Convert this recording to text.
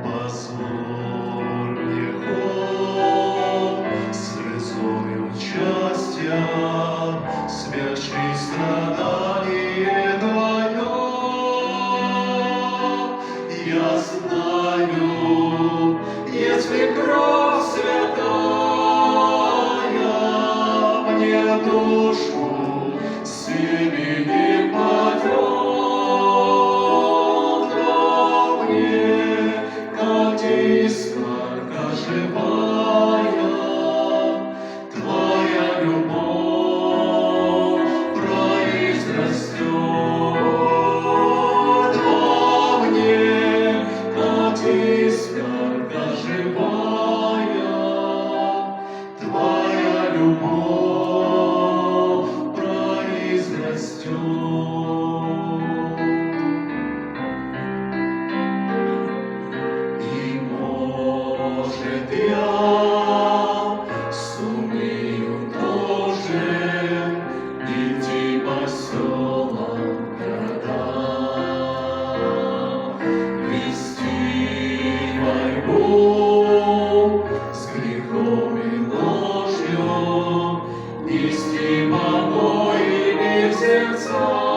позволь мне хоть слезою счастья смягчить страдание твое. Я знаю, если кровь святая мне душу семени падет, то мне, как искорка живая, твоя любовь произрастет во мне, как искорка живая, твоя любовь произрастет. И, может, я сумею тоже идти по селам, городам, вести борьбу с грехом и ложью, нести помоями в сердца.